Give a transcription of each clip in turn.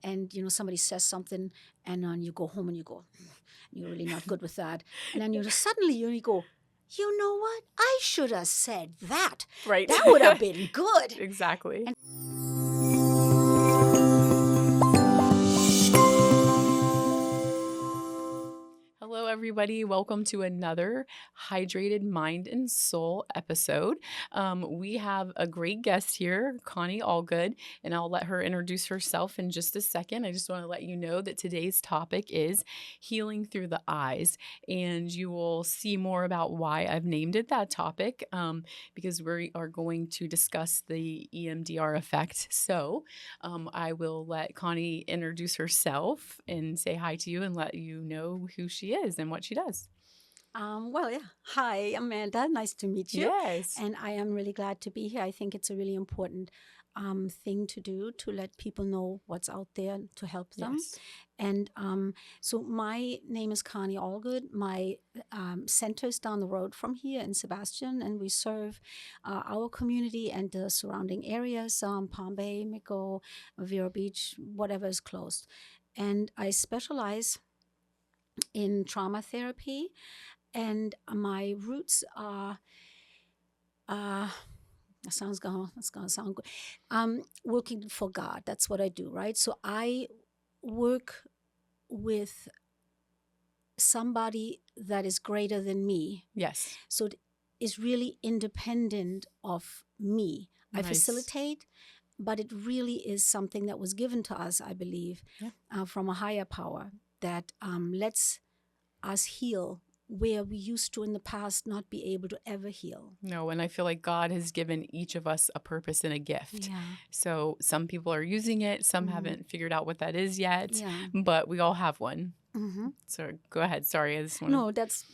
and somebody says something, and then you go home and you go, you're really not good with that, and then suddenly you go, you know what? I should have said that. Right. That would have been good. Exactly. And hello, everybody. Welcome to another Hydrated Mind and Soul episode. We have a great guest here, Connie Allgood, and I'll let her introduce herself in just a second. I just want to let you know that today's topic is healing through the eyes, and you will see more about why I've named it that topic because we are going to discuss the EMDR effect. So I will let Connie introduce herself and say hi to you and let you know who she is and what she does. Hi, Amanda. Nice to meet you. Yes. And I am really glad to be here. I think it's a really important thing to do, to let people know what's out there to help them. Yes. And so my name is Connie Allgood. My center is down the road from here in Sebastian, and we serve our community and the surrounding areas, Palm Bay, Mico, Vero Beach, whatever is close. And I specialize in trauma therapy, and my roots are that's gonna sound good. Working for God. That's what I do, right? So I work with somebody that is greater than me. Yes. So it is really independent of me. I Nice. facilitate, but it really is something that was given to us, I believe, from a higher power that lets us heal where we used to in the past not be able to ever heal. No, and I feel like God has given each of us a purpose and a gift. Yeah. So some people are using it, some haven't figured out what that is yet, Yeah. but we all have one. Mm-hmm. So go ahead. Sorry, I just want No, that's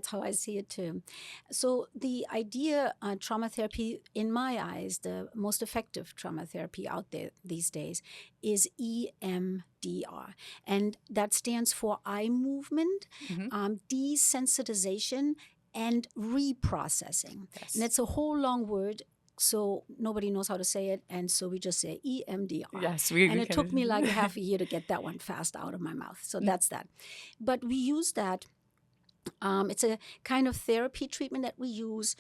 how I see it too. So the idea, trauma therapy, in my eyes, the most effective trauma therapy out there these days is EMDR, and that stands for eye movement, desensitization, and reprocessing. Yes. And it's a whole long word, so nobody knows how to say it, and so we just say EMDR. Yes, and it took me like half a year to get that one fast out of my mouth. So that's that. But we use that. It's a kind of therapy treatment that we use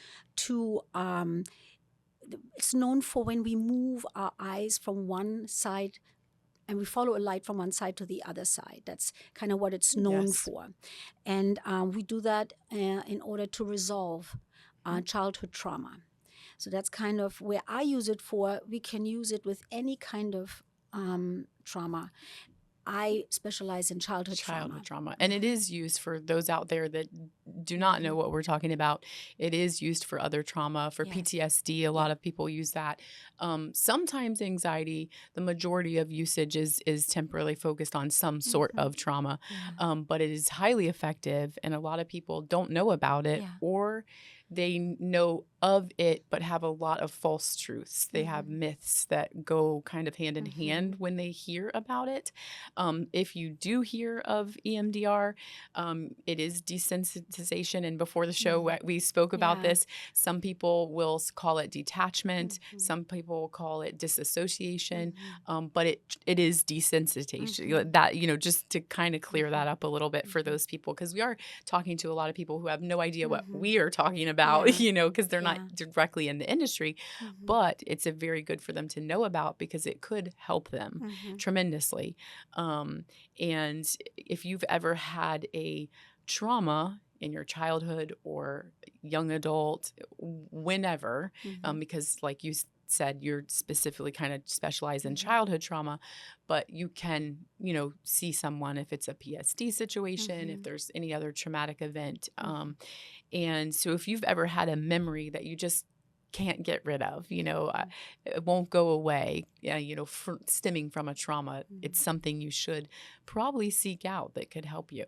to. It's known for when we move our eyes from one side, and we follow a light from one side to the other side. That's kind of what it's known for. And we do that in order to resolve childhood trauma. So that's kind of where I use it for. We can use it with any kind of trauma. I specialize in childhood trauma. And it is used for those out there that do not know what we're talking about. It is used for other trauma, for PTSD. A lot of people use that. Sometimes anxiety, the majority of usage is temporarily focused on some sort of trauma, but it is highly effective, and a lot of people don't know about it, or they know of it but have a lot of false truths. They have myths that go kind of hand in hand when they hear about it. If you do hear of EMDR, it is desensitization. And before the show, we spoke about this. Some people will call it detachment. Some people call it disassociation. But it is desensitization. That, just to kind of clear that up a little bit for those people, because we are talking to a lot of people who have no idea what we are talking about, because they're not directly in the industry, but it's a very good for them to know about because it could help them tremendously. And if you've ever had a trauma in your childhood or young adult, whenever, because like you said, you're specifically kind of specialize in childhood trauma, but you can, see someone if it's a PSD situation, if there's any other traumatic event. And so if you've ever had a memory that you just can't get rid of, it won't go away, stemming from a trauma, it's something you should probably seek out that could help you.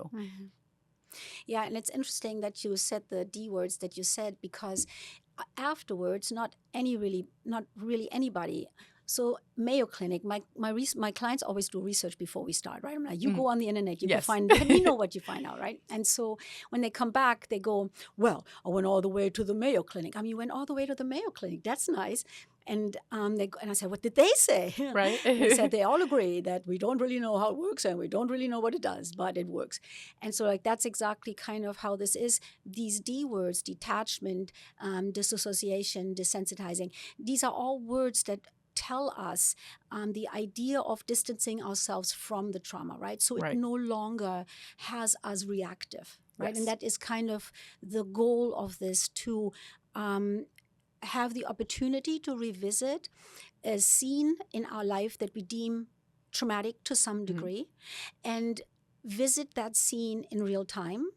Yeah, and it's interesting that you said the D words that you said, because afterwards, not really anybody. So Mayo Clinic, my clients always do research before we start, right? I'm like, you go on the internet, you can find, you know what you find out, right? And so when they come back, they go, well, I went all the way to the Mayo Clinic. I mean, you went all the way to the Mayo Clinic. That's nice. And and I said, what did they say? Right. They said they all agree that we don't really know how it works and we don't really know what it does, but it works. And so like that's exactly kind of how this is. These D words, detachment, disassociation, desensitizing, these are all words that tell us the idea of distancing ourselves from the trauma, right? So it Right. no longer has us reactive, right? Yes. And that is kind of the goal of this, to have the opportunity to revisit a scene in our life that we deem traumatic to some degree, and visit that scene in real time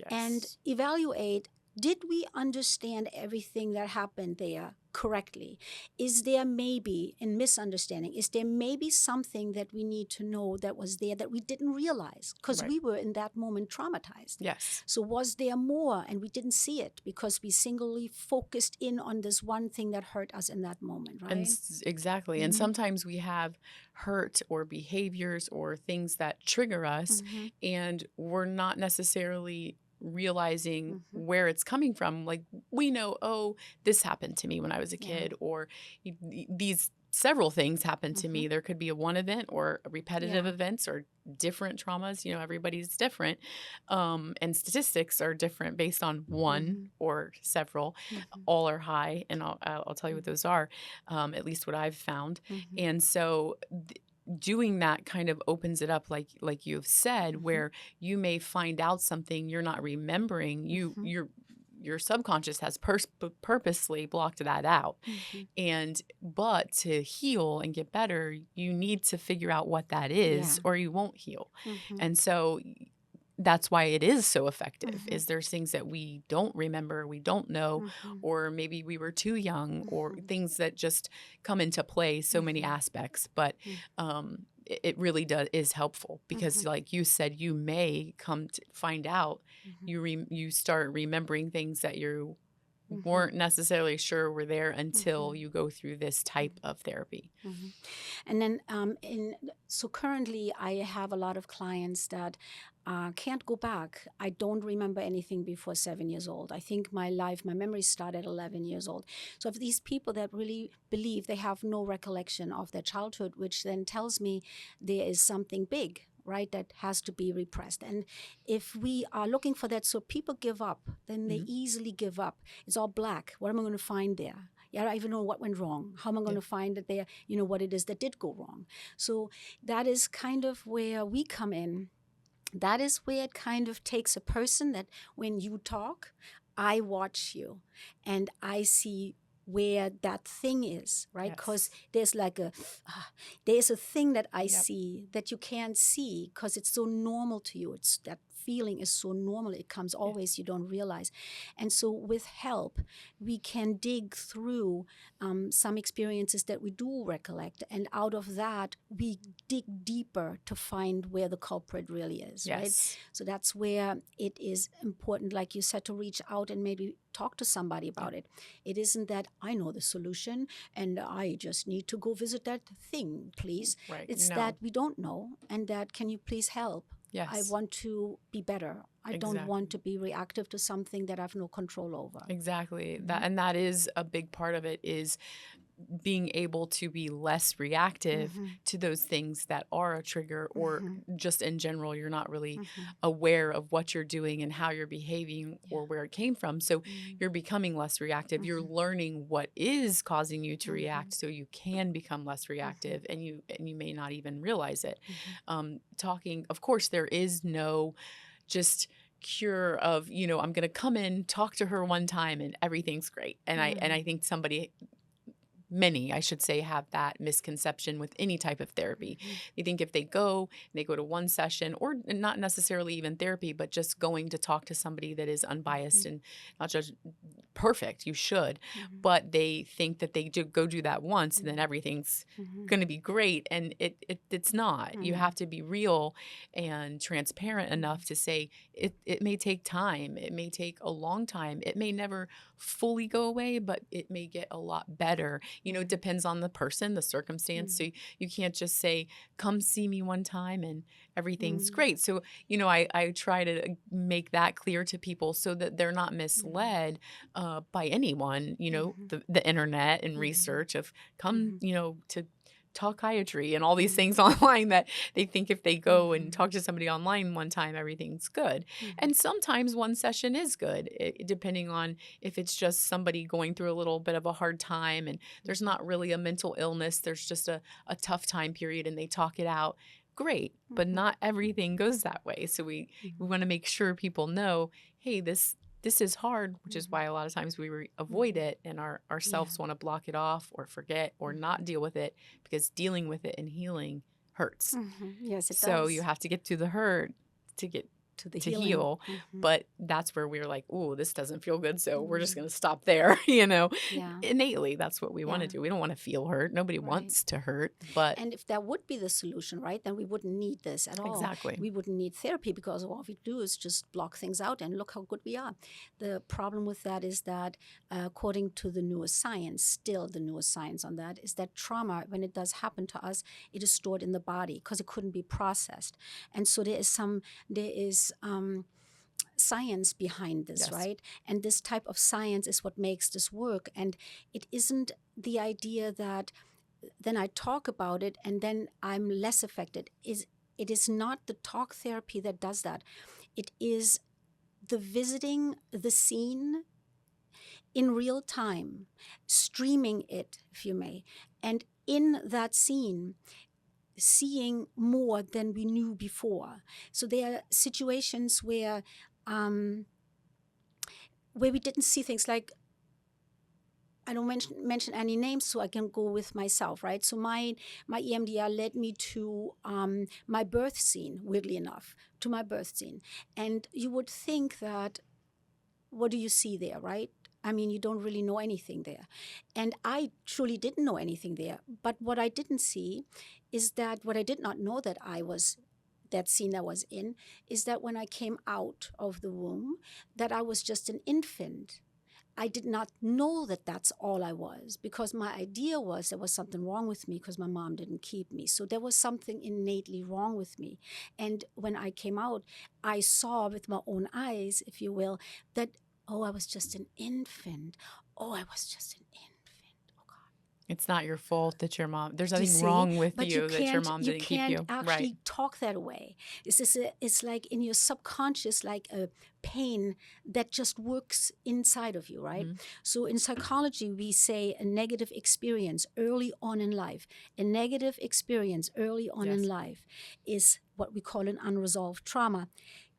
and Yes. evaluate, did we understand everything that happened there correctly? Is there maybe a misunderstanding? Is there maybe something that we need to know that was there that we didn't realize because Right. we were in that moment traumatized? Yes. So was there more and we didn't see it because we singly focused in on this one thing that hurt us in that moment, right? And exactly. And sometimes we have hurt or behaviors or things that trigger us, and we're not necessarily realizing where it's coming from. Like, we know, oh, this happened to me when I was a kid, or these several things happened to me. There could be a one event or repetitive events or different traumas. You know, everybody's different. And statistics are different based on one or several. All are high, and I'll tell you what those are, at least what I've found. And so doing that kind of opens it up, like you've said, where you may find out something you're not remembering. Your subconscious has purposely blocked that out. But to heal and get better, you need to figure out what that is, or you won't heal. And so that's why it is so effective, is there's things that we don't remember, we don't know, or maybe we were too young, or things that just come into play, so many aspects. But it really is helpful, because like you said, you may come to find out you start remembering things that you weren't necessarily sure were there until you go through this type of therapy. And then so currently I have a lot of clients that can't go back. I don't remember anything before 7 years old. I think my memories start at 11 years old. So if these people that really believe they have no recollection of their childhood, which then tells me there is something big, right, that has to be repressed. And if we are looking for that, so people give up, then they easily give up. It's all black. What am I going to find there? Yeah, I don't even know what went wrong. How am I going to find that there, what it is that did go wrong? So that is kind of where we come in. That is where it kind of takes a person that when you talk, I watch you and I see where that thing is, right? Because there's like there's a thing that I see that you can't see because it's so normal to you. It's that feeling is so normal. It comes always, you don't realize. And so with help, we can dig through some experiences that we do recollect. And out of that, we dig deeper to find where the culprit really is, right? So that's where it is important, like you said, to reach out and maybe talk to somebody about it. It isn't that I know the solution and I just need to go visit that thing, please. Right. It's that we don't know, and that can you please help? Yes. I want to be better. I don't want to be reactive to something that I have no control over. Exactly. That is a big part of it, is being able to be less reactive to those things that are a trigger, or just in general, you're not really aware of what you're doing and how you're behaving or where it came from. So you're becoming less reactive. You're learning what is causing you to react, so you can become less reactive, and you may not even realize it. Talking, of course, there is no just cure of, I'm going to come in, talk to her one time and everything's great. And I think many, I should say, have that misconception with any type of therapy. They think if they go to one session, or not necessarily even therapy, but just going to talk to somebody that is unbiased and not just perfect, you should, but they think that they go do that once and then everything's going to be great. And it's not. You have to be real and transparent enough to say it may take time. It may take a long time. It may never fully go away, but it may get a lot better. It depends on the person, the circumstance. So you can't just say, come see me one time and everything's great. So, I try to make that clear to people so that they're not misled. by anyone, the internet and research of come, to talkiatry and all these things online that they think if they go and talk to somebody online one time, everything's good. And sometimes one session is good, depending on if it's just somebody going through a little bit of a hard time and there's not really a mental illness, there's just a tough time period and they talk it out. Great, but not everything goes that way. So we want to make sure people know, hey, this is hard, which is why a lot of times we avoid it and ourselves want to block it off or forget or not deal with it, because dealing with it and healing hurts. Yes, it does. So you have to get to the hurt to get to heal. But that's where we're like, oh, this doesn't feel good, so we're just going to stop there. Innately, that's what we want to do. We don't want to feel hurt. Nobody wants to hurt. And if that would be the solution, right, then we wouldn't need this at all. Exactly. We wouldn't need therapy, because all we do is just block things out and look how good we are. The problem with that is that, according to the newest science, still the newest science on that, is that trauma, when it does happen to us, it is stored in the body because it couldn't be processed. And so there is science behind this, right? And this type of science is what makes this work. And it isn't the idea that then I talk about it and then I'm less affected. It is not the talk therapy that does that. It is the visiting the scene in real time, streaming it, if you may, and in that scene, seeing more than we knew before. So there are situations where we didn't see things, like, I don't mention any names, so I can go with myself, right? So my EMDR led me to my birth scene, weirdly enough, to my birth scene. And you would think that, what do you see there, right? I mean, you don't really know anything there. And I truly didn't know anything there. But what I didn't see is that, what I did not know that that scene I was in, is that when I came out of the womb, that I was just an infant. I did not know that that's all I was, because my idea was there was something wrong with me because my mom didn't keep me. So there was something innately wrong with me. And when I came out, I saw with my own eyes, if you will, that, oh, I was just an infant. Oh, I was just an infant. Oh, God. It's not your fault that your mom, there's nothing wrong with you that your mom didn't keep you. You can't actually talk that away. It's like in your subconscious, like a pain that just works inside of you, right? So in psychology, we say a negative experience early on in life. A negative experience early on in life is what we call an unresolved trauma,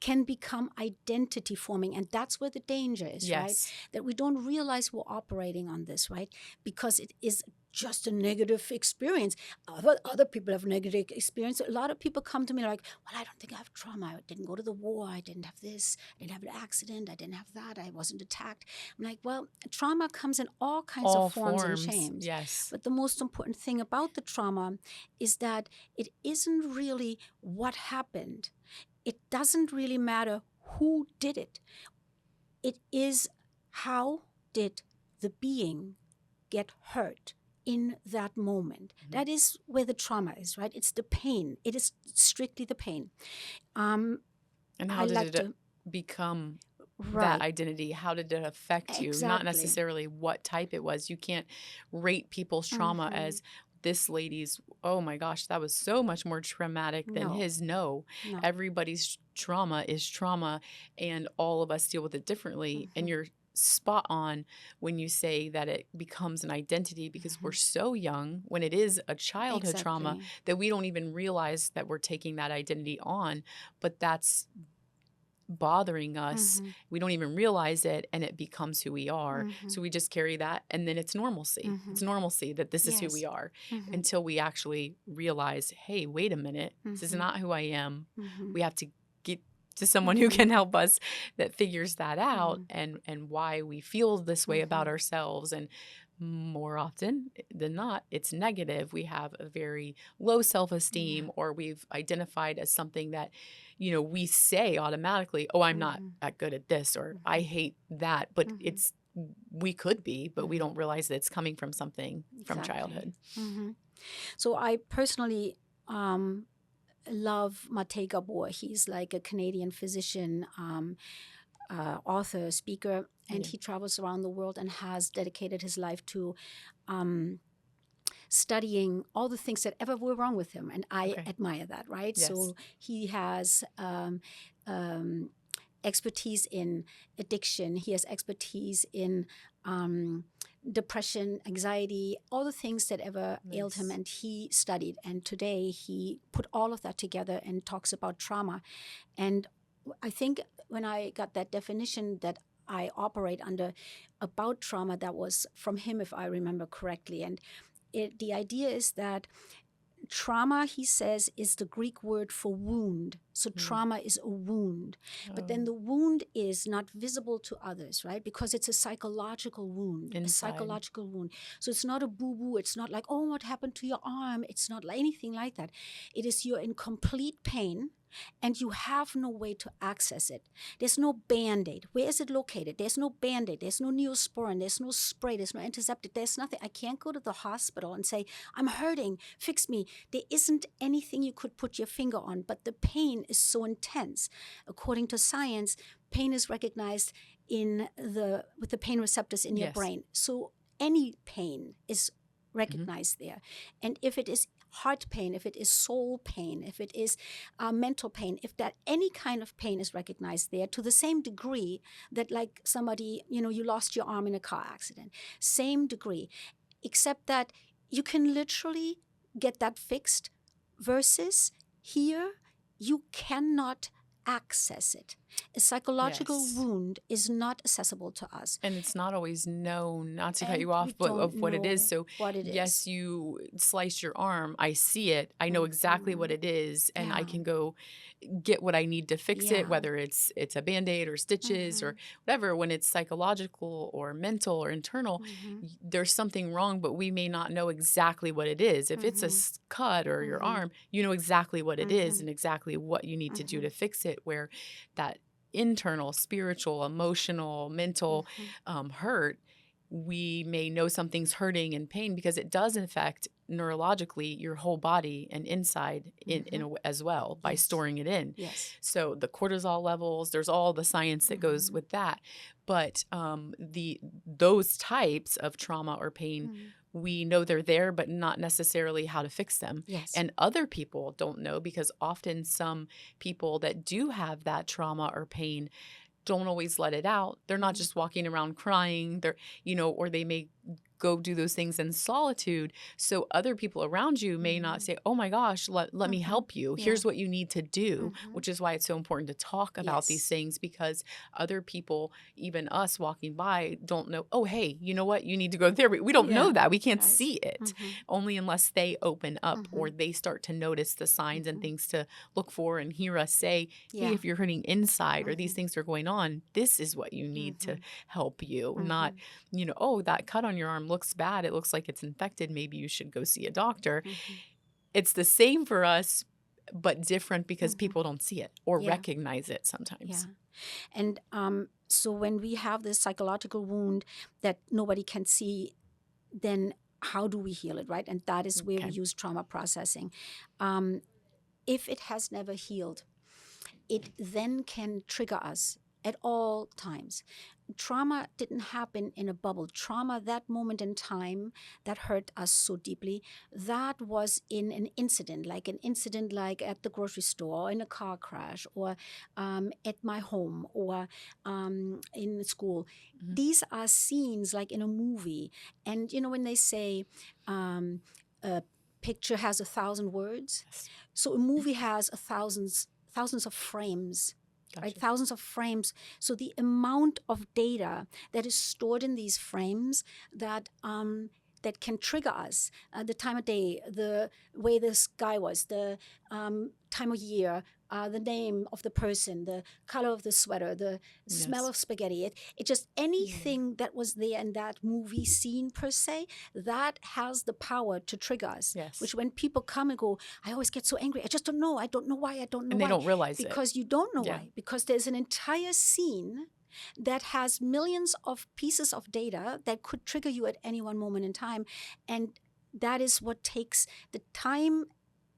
can become identity forming. And that's where the danger is, right? That we don't realize we're operating on this, right? Because it is just a negative experience. Other people have negative experience. A lot of people come to me like, well, I don't think I have trauma. I didn't go to the war. I didn't have this. I didn't have an accident. I didn't have that. I wasn't attacked. I'm like, well, trauma comes in all kinds of forms and shapes. Yes. But the most important thing about the trauma is that it isn't really what happened. It doesn't really matter who did it. It is, how did the being get hurt in that moment? That is where the trauma is, right? It's the pain. It is strictly the pain. And how did it become that identity? How did it affect you? Not necessarily what type it was. You can't rate people's trauma as, this lady's, oh my gosh, that was so much more traumatic than his. No. Everybody's trauma is trauma, and all of us deal with it differently. And you're spot on when you say that it becomes an identity, because we're so young when it is a childhood trauma that we don't even realize that we're taking that identity on, but that's bothering us. We don't even realize it, and it becomes who we are. So we just carry that, and then it's normalcy. It's normalcy that this is who we are, until we actually realize, hey, wait a minute, this is not who I am. We have to get to someone who can help us, that figures that out, and why we feel this way about ourselves. And more often than not, it's negative. We have a very low self-esteem, or we've identified as something that, we say automatically, oh, I'm not that good at this, or I hate that. But we could be, but we don't realize that it's coming from something from childhood. So I personally love Mate Gabor. He's like a Canadian physician. author, speaker, and Yeah. he travels around the world and has dedicated his life to studying all the things that ever were wrong with him. And I Okay. admire that, right? Yes. So he has expertise in addiction. He has expertise in depression, anxiety, all the things that ever ailed him. Nice. And he studied. And today he put all of that together and talks about trauma. And I think when I got that definition that I operate under about trauma, that was from him, if I remember correctly. And the idea is that trauma, he says, is the Greek word for wound. So trauma is a wound. But then the wound is not visible to others, right? Because it's a psychological wound. Inside. A psychological wound. So it's not a boo-boo. It's not like, oh, what happened to your arm? It's not like anything like that. It is you're in complete pain and you have no way to access it. There's no Band-Aid. Where is it located? There's no Band-Aid. There's no Neosporin. There's no spray. There's no antiseptic. There's nothing. I can't go to the hospital and say, I'm hurting. Fix me. There isn't anything you could put your finger on, but the pain is so intense. According to science, pain is recognized with the pain receptors in your Yes. brain. So any pain is recognized there. And if it is heart pain, if it is soul pain, if it is mental pain, if that any kind of pain is recognized there to the same degree that like somebody, you lost your arm in a car accident, same degree, except that you can literally get that fixed versus here you cannot access it. A psychological Yes. wound is not accessible to us. And it's not always known, not to cut And you off, we but don't of what it is. know So what it yes, is. you slice your arm. I see it. I know exactly what it is. And I Yeah. can go get what I need to fix Yeah. it, whether it's a Band-Aid or stitches or whatever. When it's psychological or mental or internal, there's something wrong, but we may not know exactly what it is. If it's a cut or your arm, you know exactly what it is and exactly what you need to do to fix it, where that internal, spiritual, emotional, mental hurt, we may know something's hurting and pain because it does affect neurologically your whole body and inside as well by storing it in. Yes. So the cortisol levels, there's all the science that goes with that. But those types of trauma or pain, we know they're there, but not necessarily how to fix them. Yes. And other people don't know because often some people that do have that trauma or pain don't always let it out. They're not just walking around crying. They're, or they may go do those things in solitude. So other people around you may not say, oh my gosh, let me help you. Yeah. Here's what you need to do, which is why it's so important to talk about these things, because other people, even us walking by, don't know, oh, hey, you know what? You need to go to therapy. We don't know that. We can't see it only unless they open up or they start to notice the signs and things to look for and hear us say, hey, if you're hurting inside or these things are going on, this is what you need to help you. Not, oh, that cut on your arm looks bad. It looks like it's infected. Maybe you should go see a doctor. It's the same for us, but different because people don't see it or recognize it sometimes. Yeah. And so when we have this psychological wound that nobody can see, then how do we heal it, right? And that is where we use trauma processing. If it has never healed, it then can trigger us at all times. Trauma didn't happen in a bubble. Trauma, that moment in time that hurt us so deeply, that was in an incident like at the grocery store, or in a car crash, or at my home, or in school. These are scenes like in a movie. And, when they say a picture has 1,000 words, so a movie has thousands of frames. Gotcha. Right, thousands of frames. So the amount of data that is stored in these frames that can trigger us, the time of day, the way the sky was, the time of year, the name of the person, the color of the sweater, the smell of spaghetti. It just anything that was there in that movie scene per se, that has the power to trigger us. Yes. Which when people come and go, I always get so angry. I just don't know. I don't know why. I don't know and why. And they don't realize it. it. Because you don't know why. Because there's an entire scene that has millions of pieces of data that could trigger you at any one moment in time. And that is what takes the time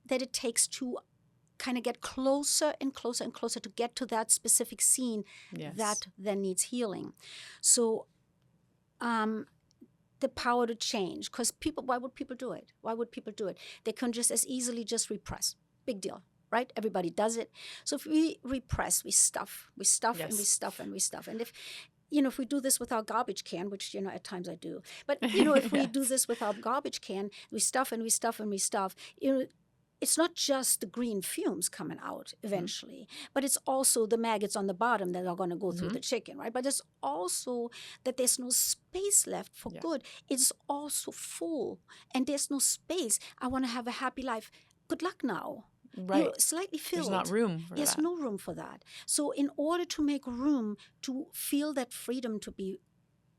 that it takes to kind of get closer and closer and closer to get to that specific scene that then needs healing. So the power to change, because people, why would people do it? Why would people do it? They can just as easily just repress. Big deal, right? Everybody does it. So if we repress, we stuff and we stuff and we stuff. And if we do this with our garbage can, which, at times I do, but, if we do this with our garbage can, we stuff and we stuff and we stuff, it's not just the green fumes coming out eventually, but it's also the maggots on the bottom that are going to go through the chicken, right? But it's also that there's no space left for good. It's also full, and there's no space. I want to have a happy life. Good luck now. Right. Slightly filled. There's not room for that. There's no room for that. So in order to make room to feel that freedom to be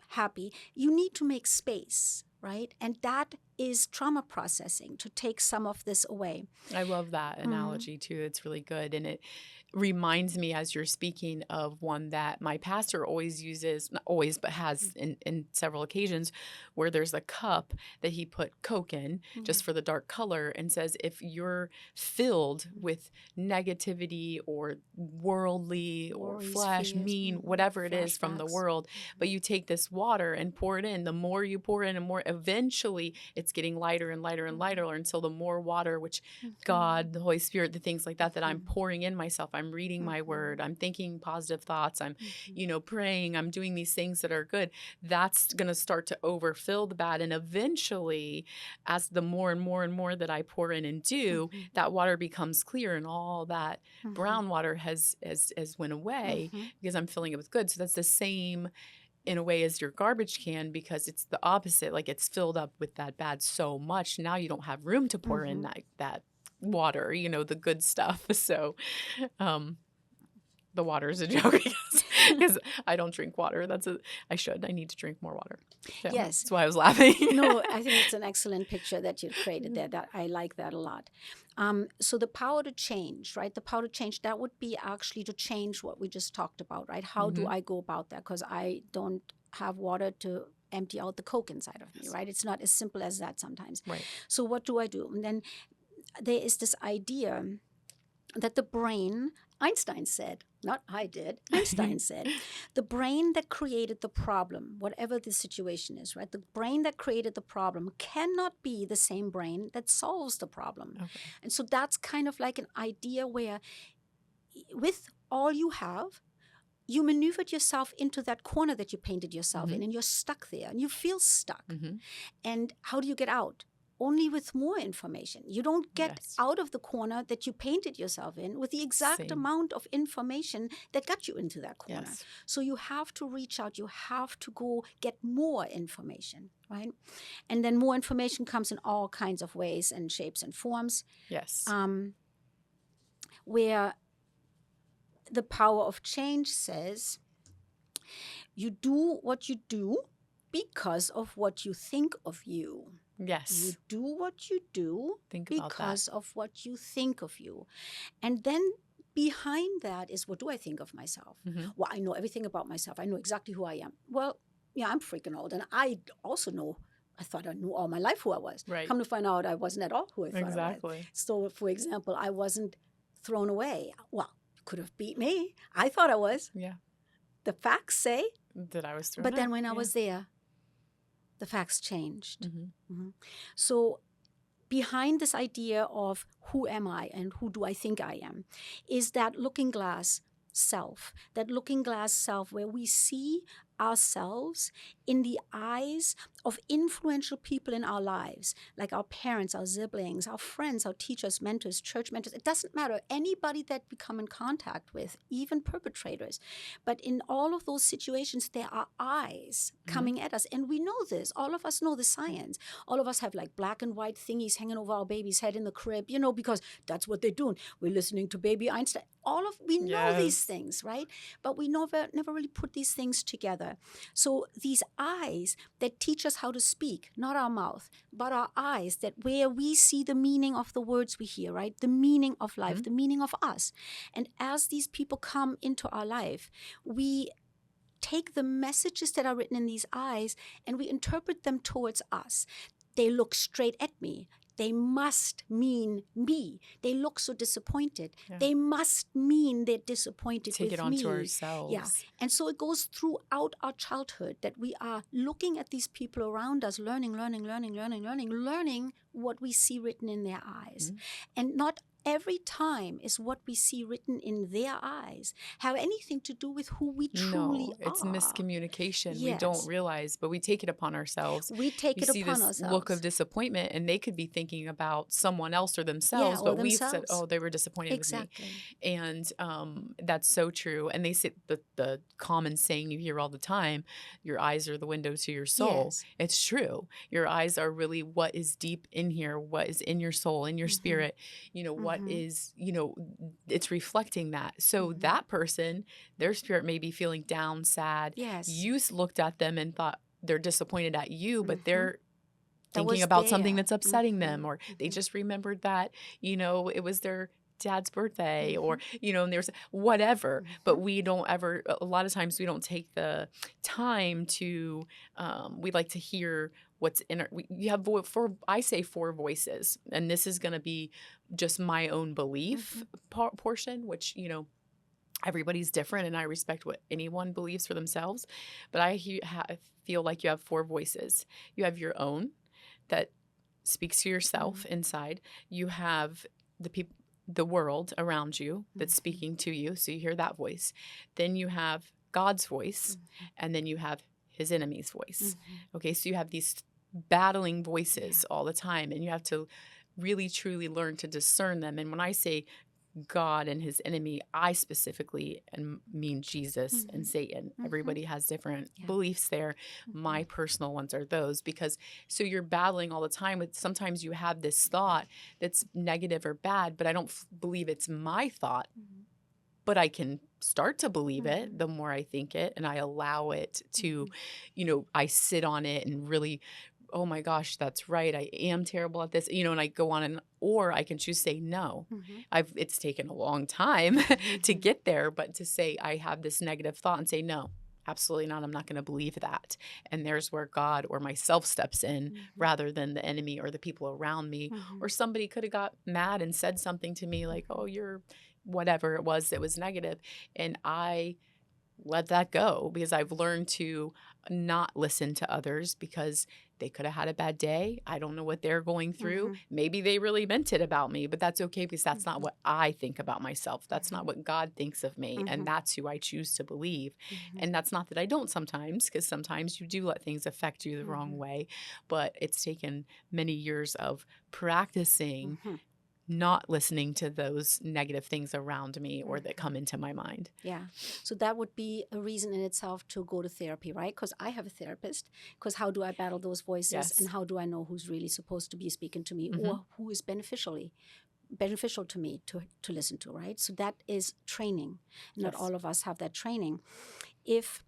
happy, you need to make space, right? And that is trauma processing, to take some of this away. I love that analogy too. It's really good. And it reminds me, as you're speaking, of one that my pastor always uses, not always, but has in several occasions, where there's a cup that he put Coke in just for the dark color, and says, if you're filled with negativity or worldly or Worries, flesh, fears, mean, whatever it is from the flashbacks. world, but you take this water and pour it in, the more you pour in and more, eventually it's getting lighter and lighter and lighter until the more water, which God, the Holy Spirit, the things like that I'm pouring in myself, I'm reading my word, I'm thinking positive thoughts, I'm, praying, I'm doing these things that are good, that's going to start to overfill the bad. And eventually, as the more and more and more that I pour in and do, that water becomes clear, and all that brown water has went away because I'm filling it with good. So that's the same in a way as your garbage can, because it's the opposite. Like, it's filled up with that bad so much, now you don't have room to pour in that water, the good stuff. So the water is a joke, because I don't drink water. I need to drink more water. So Yes. that's why I was laughing. No, I think it's an excellent picture that you created there. That I like that a lot. So the power to change, right? The power to change, that would be actually to change what we just talked about, right? How do I go about that? Because I don't have water to empty out the Coke inside of me, right? It's not as simple as that sometimes. Right. So what do I do? And then there is this idea that the brain, Einstein said, not I did, Einstein said, the brain that created the problem, whatever the situation is, right? The brain that created the problem cannot be the same brain that solves the problem. Okay. And so that's kind of like an idea where with all you have, you maneuvered yourself into that corner that you painted yourself in, and you're stuck there, and you feel stuck. And how do you get out? Only with more information. You don't get out of the corner that you painted yourself in with the exact amount of information that got you into that corner. Yes. So you have to reach out. You have to go get more information, right? And then more information comes in all kinds of ways and shapes and forms. Yes. Where the power of change says, you do what you do because of what you think of you. Yes. You do what you do because of what you think of you. And then behind that is, what do I think of myself? Well, I know everything about myself. I know exactly who I am. Well, yeah, I'm freaking old. And I also know, I thought I knew all my life who I was. Right. Come to find out, I wasn't at all who I thought I was. Exactly. So, for example, I wasn't thrown away. Well, could have beat me. I thought I was. Yeah. The facts say that I was thrown But then out. when I was there, the facts changed. So behind this idea of who am I and who do I think I am is that looking glass self, where we see ourselves in the eyes of influential people in our lives, like our parents, our siblings, our friends, our teachers, mentors, church mentors. It doesn't matter. Anybody that we come in contact with, even perpetrators. But in all of those situations, there are eyes coming at us. And we know this. All of us know the science. All of us have like black and white thingies hanging over our baby's head in the crib, because that's what they're doing. We're listening to baby Einstein. We know these things, right? But we never really put these things together. So these eyes that teach us how to speak, not our mouth, but our eyes, that where we see the meaning of the words we hear, right? The meaning of life, the meaning of us. And as these people come into our life, we take the messages that are written in these eyes and we interpret them towards us. They look straight at me. they must mean me. They look so disappointed. Yeah. They must mean they're disappointed Take with it onto me. ourselves. Yeah. And so it goes throughout our childhood that we are looking at these people around us, learning what we see written in their eyes. Mhm. And not every time is what we see written in their eyes have anything to do with who we truly No, it's are. miscommunication. We Yes. don't realize, but we take it upon ourselves. We take You it see upon this ourselves. look of disappointment, and they could be thinking about someone else or themselves, or but we've said, themselves. "Oh, they were disappointed Exactly. with me," and that's so true. And they say the common saying you hear all the time: "Your eyes are the window to your soul." Yes. It's true. Your eyes are really what is deep in here, what is in your soul, in your spirit. What is it's reflecting that. So that person, their spirit may be feeling down, sad. Yes. You looked at them and thought they're disappointed at you, but they're That thinking was about something there. that's upsetting them, or they just remembered that, it was their dad's birthday, or, and there's whatever. But we don't ever, a lot of times we don't take the time to, we like to hear what's in our, you have I say 4 voices, and this is going to be just my own belief portion, which, everybody's different, and I respect what anyone believes for themselves. But I feel like you have 4 voices. You have your own that speaks to yourself inside. You have the world around you that's speaking to you, so you hear that voice. Then you have God's voice, and then you have his enemy's voice. Okay, so you have these battling voices all the time, and you have to really truly learn to discern them. And when I say God and his enemy, I specifically mean Jesus and Satan. Everybody has different beliefs there. My personal ones are those, because so you're battling all the time with, sometimes you have this thought that's negative or bad, but I don't believe it's my thought, but I can start to believe it the more I think it, and I allow it to, I sit on it and really, oh my gosh, that's right, I am terrible at this, and I go on, or I can choose to say no. It's taken a long time to get there, but to say I have this negative thought and say no, absolutely not, I'm not going to believe that. And there's where God or myself steps in rather than the enemy or the people around me. Or somebody could have got mad and said something to me like, oh, you're whatever it was that was negative, and I let that go, because I've learned to not listen to others, because they could have had a bad day. I don't know what they're going through. Maybe they really meant it about me, but that's okay, because that's not what I think about myself. That's not what God thinks of me, and that's who I choose to believe. And that's not that I don't sometimes, because sometimes you do let things affect you the wrong way, but it's taken many years of practicing not listening to those negative things around me or that come into my mind. Yeah. So that would be a reason in itself to go to therapy, right? Because I have a therapist. Because how do I battle those voices? Yes. And how do I know who's really supposed to be speaking to me or who is beneficial to me to listen to, right? So that is training. Not all of us have that training. If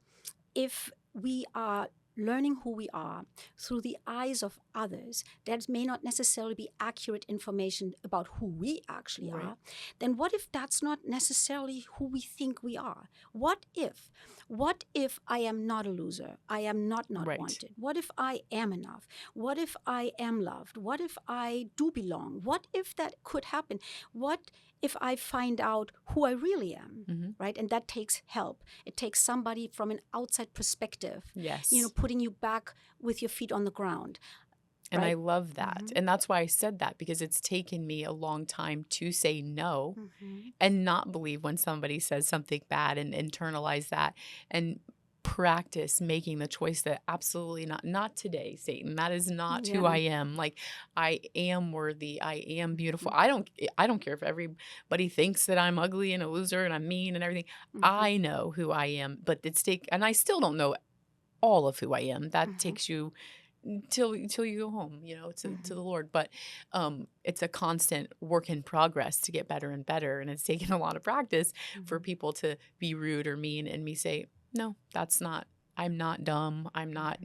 we are learning who we are through the eyes of others, that may not necessarily be accurate information about who we actually are, then what if that's not necessarily who we think we are? What if I am not a loser? I am not wanted. What if I am enough? What if I am loved? What if I do belong? What if that could happen? What if I find out who I really am, right? And that takes help. It takes somebody from an outside perspective, putting you back with your feet on the ground. And I love that. And that's why I said that, because it's taken me a long time to say no and not believe when somebody says something bad and internalize that and practice making the choice that absolutely not today, Satan. That is not who I am. Like, I am worthy. I am beautiful. I don't care if everybody thinks that I'm ugly and a loser and I'm mean and everything. I know who I am, but and I still don't know all of who I am. That takes you till you go home, to the Lord. But it's a constant work in progress to get better and better. And it's taken a lot of practice for people to be rude or mean and me say, no, I'm not dumb. I'm not,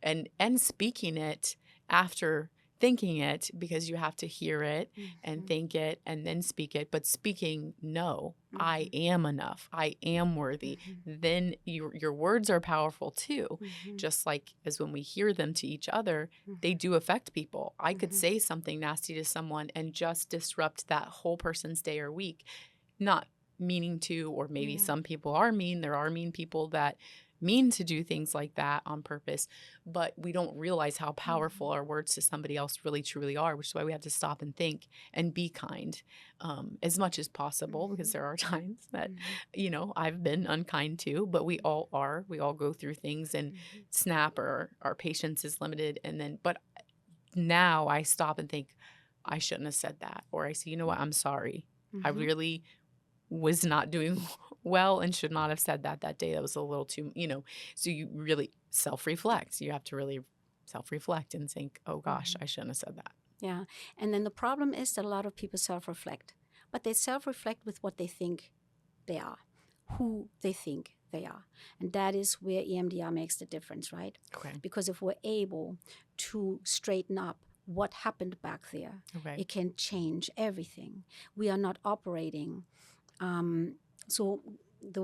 and speaking it after thinking it because you have to hear it and think it and then speak it, but speaking, no, I am enough. I am worthy. Then your words are powerful too. Just like as when we hear them to each other, they do affect people. I could say something nasty to someone and just disrupt that whole person's day or week, not meaning to, or maybe some people are mean. There are mean people that mean to do things like that on purpose, but we don't realize how powerful our words to somebody else really truly are, which is why we have to stop and think and be kind as much as possible, because there are times that, I've been unkind too, but we all are. We all go through things and snap, or our patience is limited. But now I stop and think, I shouldn't have said that. Or I say, you know what, I'm sorry. I really was not doing well and should not have said that day. That was a little too, so you really self-reflect. You have to really self-reflect and think, oh gosh, I shouldn't have said that. Yeah. And then the problem is that a lot of people self-reflect, but they self-reflect with what they think they are, who they think they are. And that is where EMDR makes the difference, right? Okay. Because if we're able to straighten up what happened back there, it can change everything. We are not operating. So the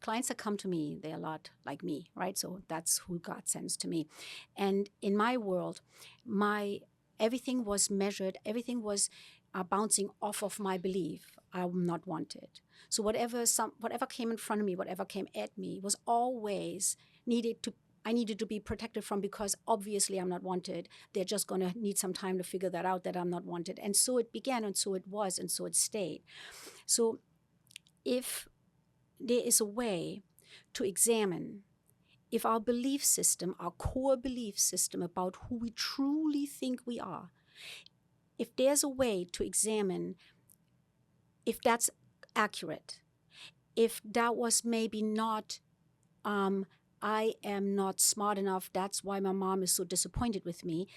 clients that come to me, they're a lot like me, right? So that's who God sends to me. And in my world, everything was measured, everything was bouncing off of my belief I'm not wanted. So whatever came in front of me, whatever came at me was always I needed to be protected from, because obviously I'm not wanted. They're just going to need some time to figure that out, that I'm not wanted. And so it began, and so it was, and so it stayed. So if there is a way to examine if our belief system, our core belief system about who we truly think we are, if there's a way to examine if that's accurate, if that was maybe not, I am not smart enough, that's why my mom is so disappointed with me,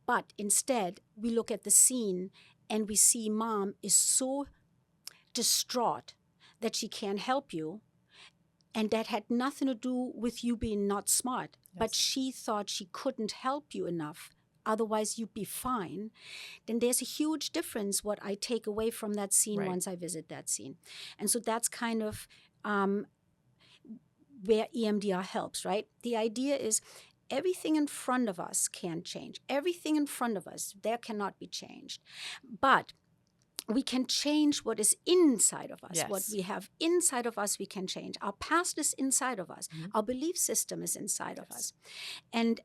but instead we look at the scene and we see mom is so distraught that she can't help you, and that had nothing to do with you being not smart, but she thought she couldn't help you enough, otherwise you'd be fine, then there's a huge difference what I take away from that scene once I visit that scene. And so that's kind of where EMDR helps, right? The idea is everything in front of us can change. Everything in front of us, there cannot be changed. But we can change what is inside of us. What we have inside of us, we can change. Our past is inside of us. Our belief system is inside of us. And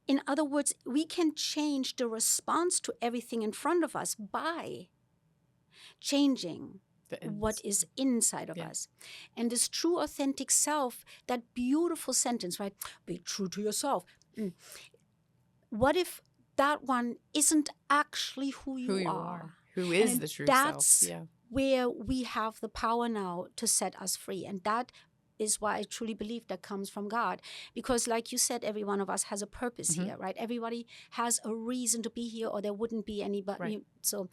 in other words, we can change the response to everything in front of us by changing what is inside of us. And this true, authentic self, that beautiful sentence, right? Be true to yourself. What if that one isn't actually who you are? Who is the true self? That's where we have the power now to set us free. And that is why I truly believe that comes from God. Because like you said, every one of us has a purpose here, right? Everybody has a reason to be here, or there wouldn't be anybody. Right. So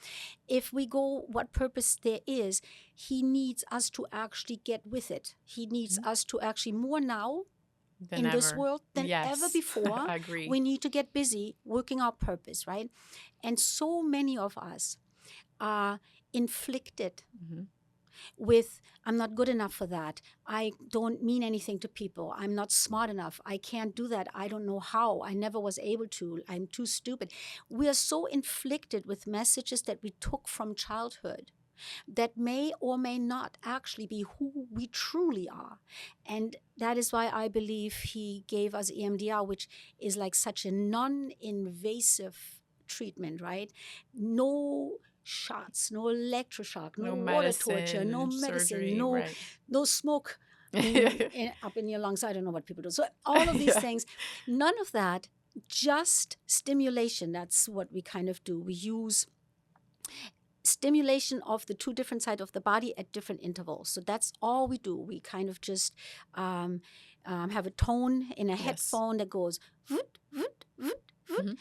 if we go what purpose there is, he needs us to actually get with it. He needs us to actually more now in this world than ever before. I agree. We need to get busy working our purpose, right? And so many of us are inflicted with, I'm not good enough for that. I don't mean anything to people. I'm not smart enough. I can't do that. I don't know how. I never was able to. I'm too stupid. We are so inflicted with messages that we took from childhood that may or may not actually be who we truly are. And that is why I believe he gave us EMDR, which is like such a non-invasive treatment, right? No shots, no electroshock, no water torture, no medicine, surgery, no smoke up in your lungs. I don't know what people do. So all of these things, none of that, just stimulation. That's what we kind of do. We use stimulation of the two different sides of the body at different intervals. So that's all we do. We kind of just have a tone in a headphone that goes voot, voot, voot, voot.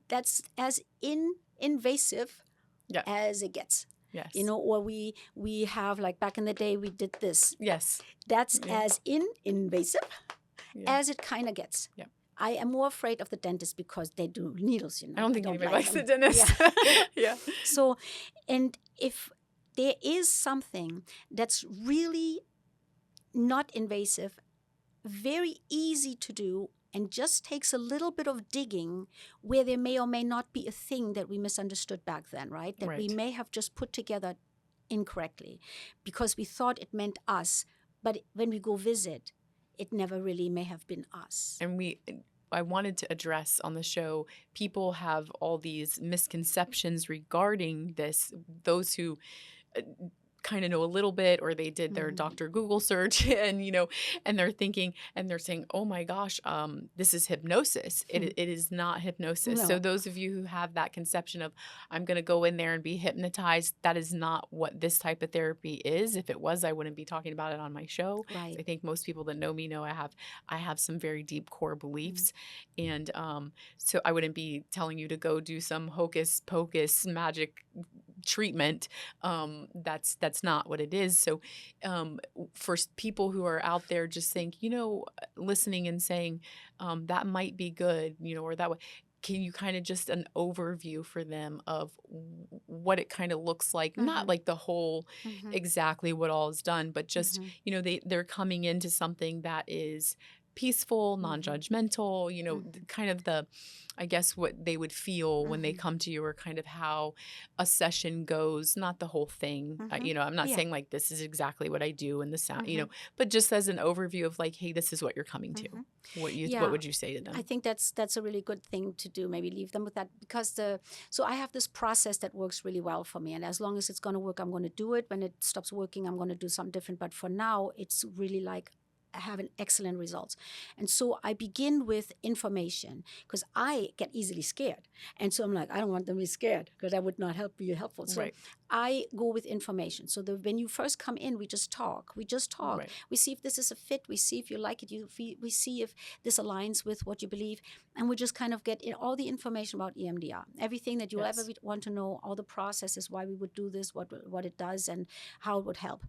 That's as invasive as it gets. Yes. Or we have, like back in the day, we did this. Yes. That's as invasive as it kind of gets. Yep. I am more afraid of the dentist because they do needles, I don't think anybody likes the them. dentist. Yeah. Yeah. So, and if there is something that's really not invasive, very easy to do, and just takes a little bit of digging where there may or may not be a thing that we misunderstood back then, right? That we Right. may have just put together incorrectly because we thought it meant us. But when we go visit, it never really may have been us. And I wanted to address on the show, people have all these misconceptions regarding this. Those who kind of know a little bit, or they did their Dr. Google search and, and they're thinking and they're saying, oh my gosh, this is hypnosis. It is not hypnosis. No. So those of you who have that conception of, I'm going to go in there and be hypnotized, that is not what this type of therapy is. If it was, I wouldn't be talking about it on my show. Right. I think most people that know me know I have some very deep core beliefs. And so I wouldn't be telling you to go do some hocus pocus magic treatment. That's not what it is. So for people who are out there just think, listening and saying that might be good, or that way, can you kind of just an overview for them of what it kind of looks like? Not like the whole exactly what all is done, but just, they're coming into something that is peaceful, non-judgmental, kind of I guess what they would feel when they come to you, or kind of how a session goes, not the whole thing. I'm not saying like, this is exactly what I do in the sound, but just as an overview of like, hey, this is what you're coming to. What would you say to them? I think that's a really good thing to do. Maybe leave them with that, because so I have this process that works really well for me. And as long as it's going to work, I'm going to do it. When it stops working, I'm going to do something different. But for now, it's really like having excellent results. And so I begin with information, because I get easily scared. And so I'm like, I don't want them to be scared, because that would not be helpful. So I go with information. So when you first come in, we just talk. Right. We see if this is a fit. We see if you like it. We see if this aligns with what you believe. And we just kind of get all the information about EMDR, everything that you'll ever want to know, all the processes, why we would do this, what it does, and how it would help.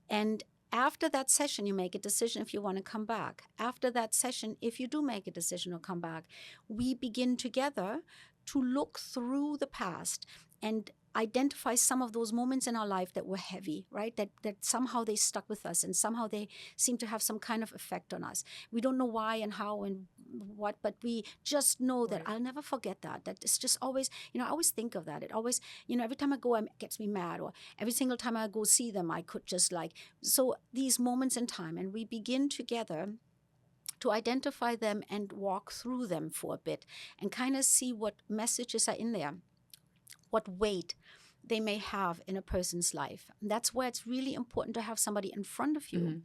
And after that session, you make a decision if you want to come back. After that session, if you do make a decision to come back, we begin together to look through the past and identify some of those moments in our life that were heavy, right? That somehow they stuck with us, and somehow they seem to have some kind of effect on us. We don't know why and how and what, but we just know that I'll never forget that. That it's just always, I always think of that. It always, every time I go, it gets me mad, or every single time I go see them, I could just so these moments in time, and we begin together to identify them and walk through them for a bit and kind of see what messages are in there, what weight they may have in a person's life. And that's where it's really important to have somebody in front of you,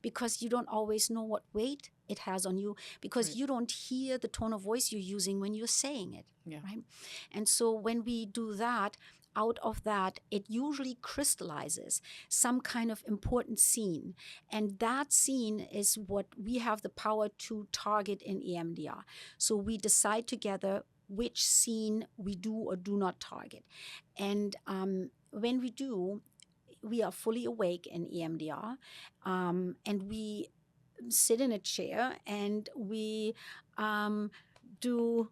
because you don't always know what weight it has on you, because you don't hear the tone of voice you're using when you're saying it. Right? And so when we do that, out of that, it usually crystallizes some kind of important scene. And that scene is what we have the power to target in EMDR. So we decide together which scene we do or do not target. And when we do, we are fully awake in EMDR, and we sit in a chair and we do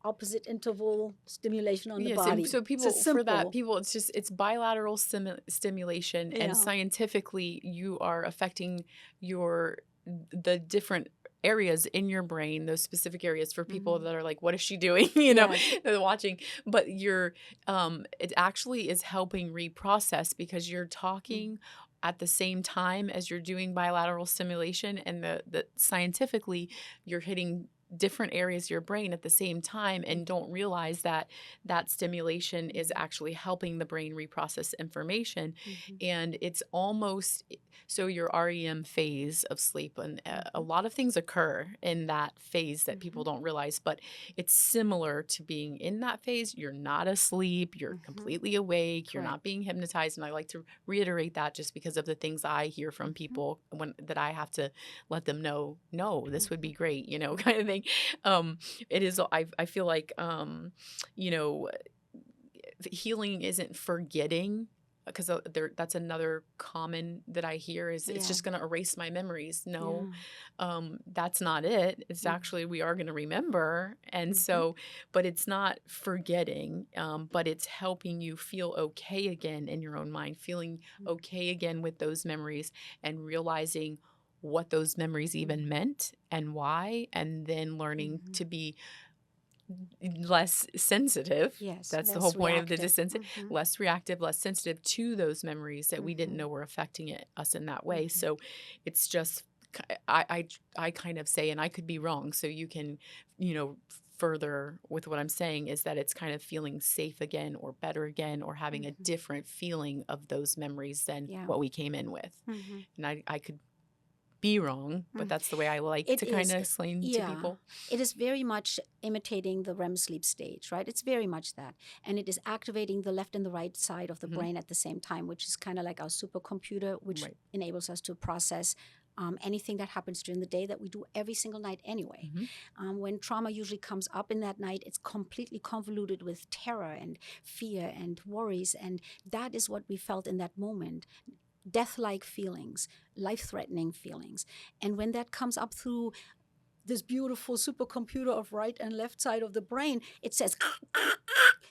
opposite interval stimulation on the body. So people, it's bilateral stimulation, and scientifically you are affecting the different areas in your brain, those specific areas, for people that are like, what is she doing? They're watching, but it actually is helping reprocess, because you're talking at the same time as you're doing bilateral stimulation, and the scientifically you're hitting different areas of your brain at the same time, and don't realize that stimulation is actually helping the brain reprocess information. And it's almost so your REM phase of sleep, and a lot of things occur in that phase that people don't realize, but it's similar to being in that phase. You're not asleep, you're completely awake, you're not being hypnotized. And I like to reiterate that, just because of the things I hear from people that I have to let them know, no, this would be great, kind of thing. It is, I feel like, healing isn't forgetting because that's another common that I hear is it's Yeah. just going to erase my memories. No, Yeah. that's not it. It's Mm. actually, we are going to remember. And Mhm. so, but it's not forgetting, but it's helping you feel okay again in your own mind, feeling okay again with those memories and realizing what those memories even meant and why, and then learning Mhm. to be less sensitive. Yes, That's the less whole point of the reactive. less reactive, less sensitive to those memories that we didn't know were affecting us in that way. So it's just, I kind of say, and I could be wrong, so you can, further with what I'm saying, is that it's kind of feeling safe again or better again, or having a different feeling of those memories than Yeah. what we came in with. Mhm. And I could be wrong, but that's the way I like It to kind is, of explain to yeah. people. It is very much imitating the REM sleep stage, right? It's very much that. And it is activating the left and the right side of the brain at the same time, which is kind of like our supercomputer, which Right. enables us to process anything that happens during the day that we do every single night anyway. When trauma usually comes up in that night, it's completely convoluted with terror and fear and worries. And that is what we felt in that moment. Death-like feelings, life-threatening feelings. And when that comes up through this beautiful supercomputer of right and left side of the brain, it says,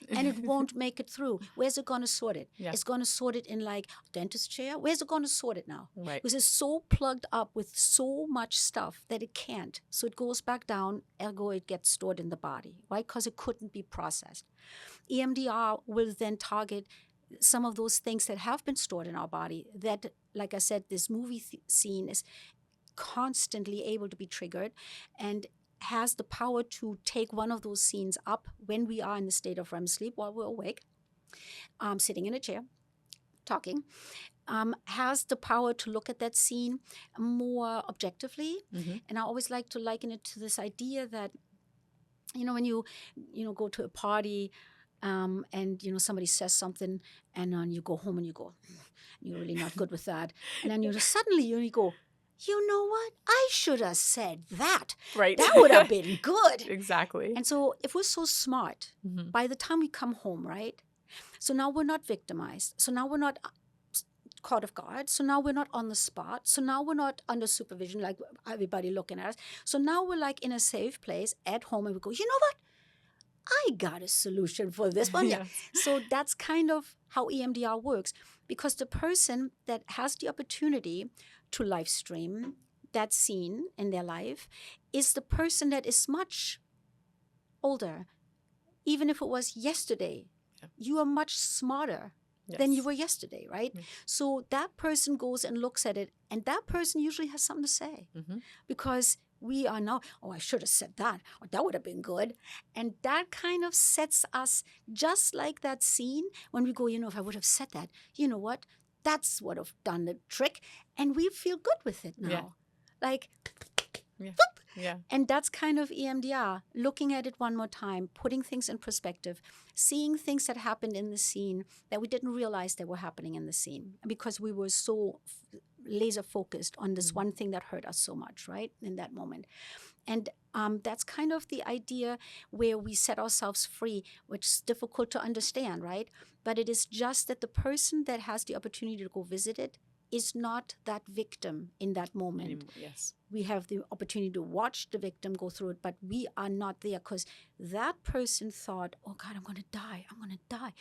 and it won't make it through. Where's it going to sort it? Yeah. It's going to sort it in like dentist chair. Where's it going to sort it now? Right. Because it's so plugged up with so much stuff that it can't. So it goes back down, ergo it gets stored in the body, right? Because it couldn't be processed. EMDR will then target some of those things that have been stored in our body that, like I said, this movie scene is constantly able to be triggered and has the power to take one of those scenes up when we are in the state of REM sleep while we're awake, sitting in a chair, talking, has the power to look at that scene more objectively. And I always like to liken it to this idea that, when you go to a party, and somebody says something, and then you go home and you go, you're really not good with that, and then you just suddenly you go, you know what? I should have said that. Right. That would have been good. Exactly. And so if we're so smart, by the time we come home, right? So now we're not victimized. So now we're not caught off guard. So now we're not on the spot. So now we're not under supervision, like everybody looking at us. So now we're like in a safe place at home, and we go, you know what? I got a solution for this one. Yeah. So that's kind of how EMDR works, because the person that has the opportunity to live stream that scene in their life is the person that is much older. Even if it was yesterday, you are much smarter than you were yesterday, right? So that person goes and looks at it, and that person usually has something to say, because we are now, I should have said that, or that would have been good. And that kind of sets us just like that scene when we go, if I would have said that, you know what? That's what have done the trick. And we feel good with it now. Yeah. Like, yeah. Whoop. Yeah. And that's kind of EMDR, looking at it one more time, putting things in perspective, seeing things that happened in the scene that we didn't realize that were happening in the scene because we were so laser focused on this one thing that hurt us so much, right, in that moment. And that's kind of the idea where we set ourselves free, which is difficult to understand, right? But it is just that the person that has the opportunity to go visit it is not that victim in that moment. Anymore, yes. We have the opportunity to watch the victim go through it, but we are not there because that person thought, oh God, I'm going to die. I'm going to die.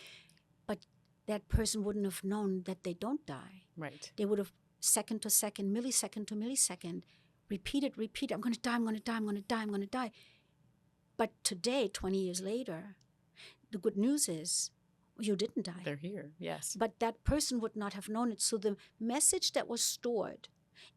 But that person wouldn't have known that they don't die. Right. They would have second to second, millisecond to millisecond, repeated. I'm going to die, I'm going to die, I'm going to die, I'm going to die. But today, 20 years later, the good news is you didn't die. They're here, yes. But that person would not have known it. So the message that was stored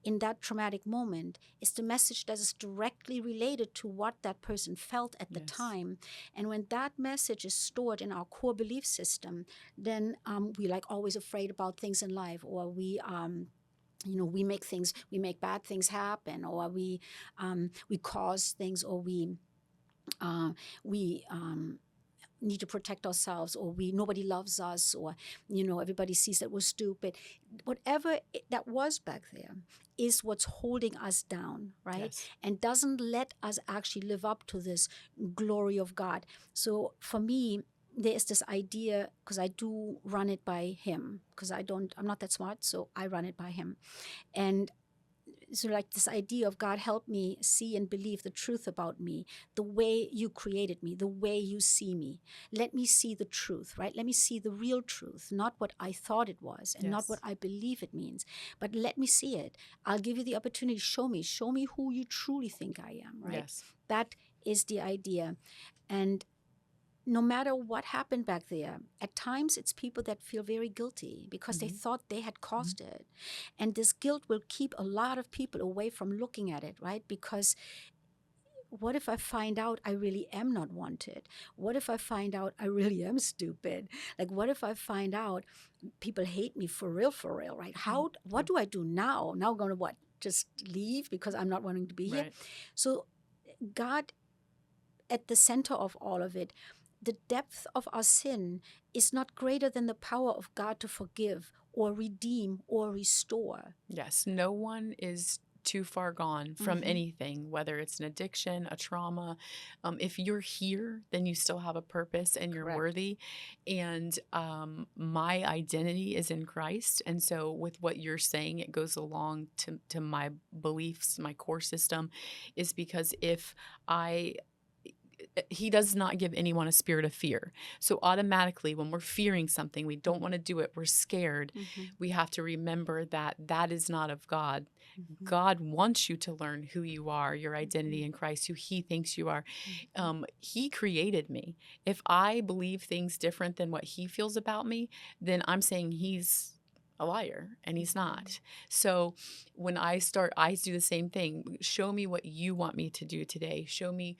in that traumatic moment is the message that is directly related to what that person felt at the time. And when that message is stored in our core belief system, then we're like always afraid about things in life, or we we make bad things happen, or we cause things, or we need to protect ourselves, or nobody loves us, or everybody sees that we're stupid. Whatever that was back there is what's holding us down, right? And doesn't let us actually live up to this glory of God. So for me, there is this idea, because I do run it by him, because I'm not that smart, so I run it by him. And so like this idea of God, help me see and believe the truth about me, the way you created me, the way you see me. Let me see the truth, right? Let me see the real truth, not what I thought it was and not what I believe it means, but let me see it. I'll give you the opportunity. Show me who you truly think I am, right? Yes. That is the idea. And no matter what happened back there, at times it's people that feel very guilty because they thought they had caused it. And this guilt will keep a lot of people away from looking at it, right? Because what if I find out I really am not wanted? What if I find out I really am stupid? Like, what if I find out people hate me for real, right? What do I do now? Now I'm going to what? Just leave because I'm not wanting to be here? So God, at the center of all of it, the depth of our sin is not greater than the power of God to forgive or redeem or restore. Yes, no one is too far gone from anything, whether it's an addiction, a trauma. If you're here, then you still have a purpose and you're worthy. And my identity is in Christ. And so with what you're saying, it goes along to my beliefs, my core system, is because he does not give anyone a spirit of fear. So automatically when we're fearing something, we don't want to do it, we're scared, we have to remember that that is not of God. God wants you to learn who you are, your identity in Christ, who he thinks you are. He created me. If I believe things different than what he feels about me, then I'm saying he's a liar, and he's not. So when I do the same thing. Show me what you want me to do today. Show me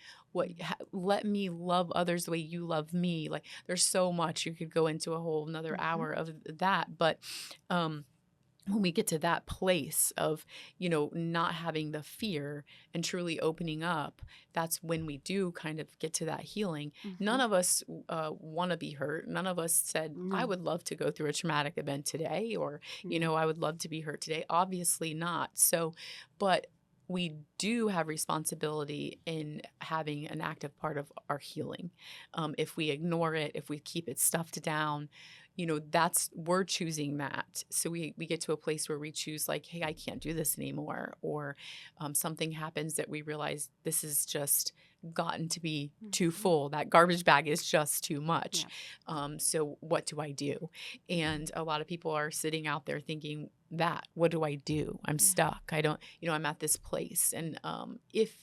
let me love others the way you love me. Like, there's so much. You could go into a whole another hour of that, but when we get to that place of, not having the fear and truly opening up, that's when we do kind of get to that healing. None of us want to be hurt. None of us said, I would love to go through a traumatic event today, or, I would love to be hurt today. Obviously not. So, but we do have responsibility in having an active part of our healing. If we ignore it, if we keep it stuffed down, we're choosing that. So we get to a place where we choose, like, hey, I can't do this anymore. Or something happens that we realize this is just gotten to be too full. That garbage bag is just too much. So what do I do? And a lot of people are sitting out there thinking that, what do I do? I'm stuck. I don't, I'm at this place. And if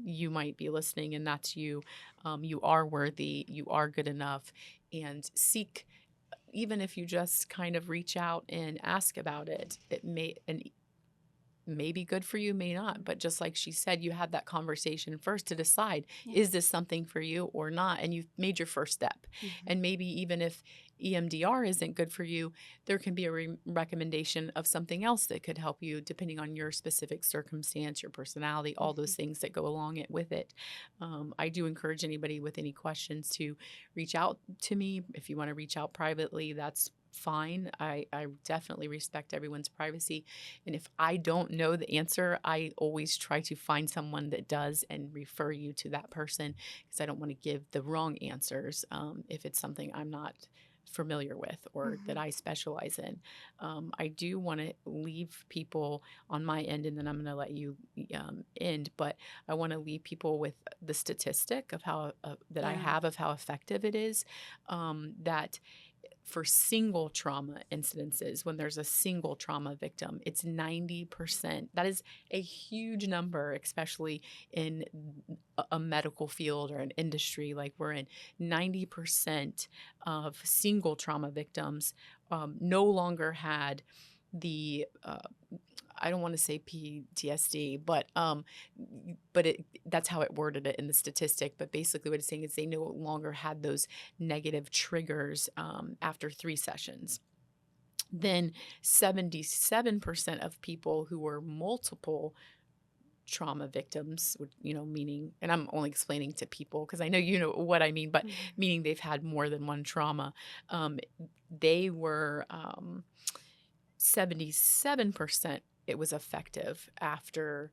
you might be listening and that's you, you are worthy, you are good enough, and seek. Even if you just kind of reach out and ask about it, it may be good for you, may not. But just like she said, you had that conversation first to decide, is this something for you or not? And you've made your first step. And maybe even if EMDR isn't good for you, there can be a recommendation of something else that could help you depending on your specific circumstance, your personality, all those things that go along with it. I do encourage anybody with any questions to reach out to me. If you want to reach out privately, that's fine. I definitely respect everyone's privacy. And if I don't know the answer, I always try to find someone that does and refer you to that person, because I don't want to give the wrong answers if it's something I'm not familiar with or that I specialize in. I do want to leave people on my end, and then I'm going to let you end, but I want to leave people with the statistic of how that I have of how effective it is, that for single trauma incidences, when there's a single trauma victim, it's 90%. That is a huge number, especially in a medical field or an industry like we're in. 90% of single trauma victims no longer had the I don't want to say PTSD, but that's how it worded it in the statistic. But basically what it's saying is they no longer had those negative triggers after 3 sessions. Then 77% of people who were multiple trauma victims, meaning, and I'm only explaining to people because I know you know what I mean, but meaning they've had more than one trauma, they were 77%. It was effective after